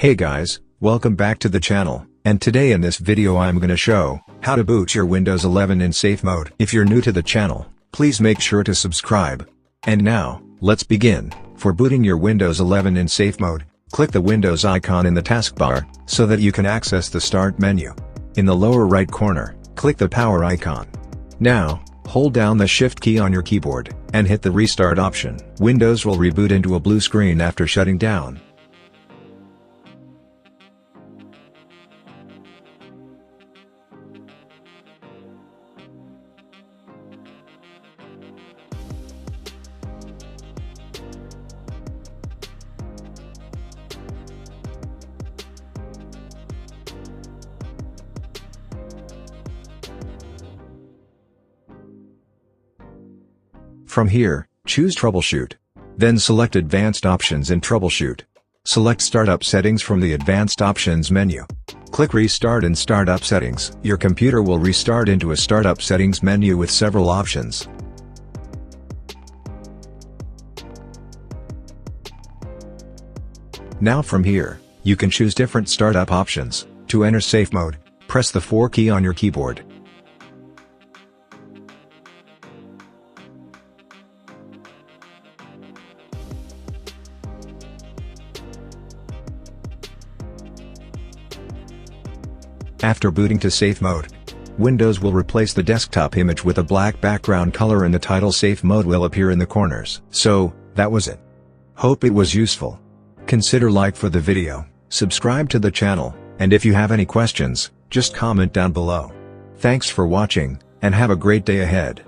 Hey guys, welcome back to the channel, and today in this video I'm gonna show how to boot your Windows 11 in safe mode. If you're new to the channel, please make sure to subscribe. And now, let's begin. For booting your Windows 11 in safe mode, click the Windows icon in the taskbar, so that you can access the Start menu. In the lower right corner, click the power icon. Now, hold down the Shift key on your keyboard, and hit the Restart option. Windows will reboot into a blue screen after shutting down. From here, choose Troubleshoot. Then select Advanced Options in Troubleshoot. Select Startup Settings from the Advanced Options menu. Click Restart in Startup Settings. Your computer will restart into a Startup Settings menu with several options. Now from here, you can choose different startup options. To enter safe mode, press the 4 key on your keyboard. After booting to safe mode, Windows will replace the desktop image with a black background color and the title Safe Mode will appear in the corners. So, that was it. Hope it was useful. Consider like for the video, subscribe to the channel, and if you have any questions, just comment down below. Thanks for watching, and have a great day ahead.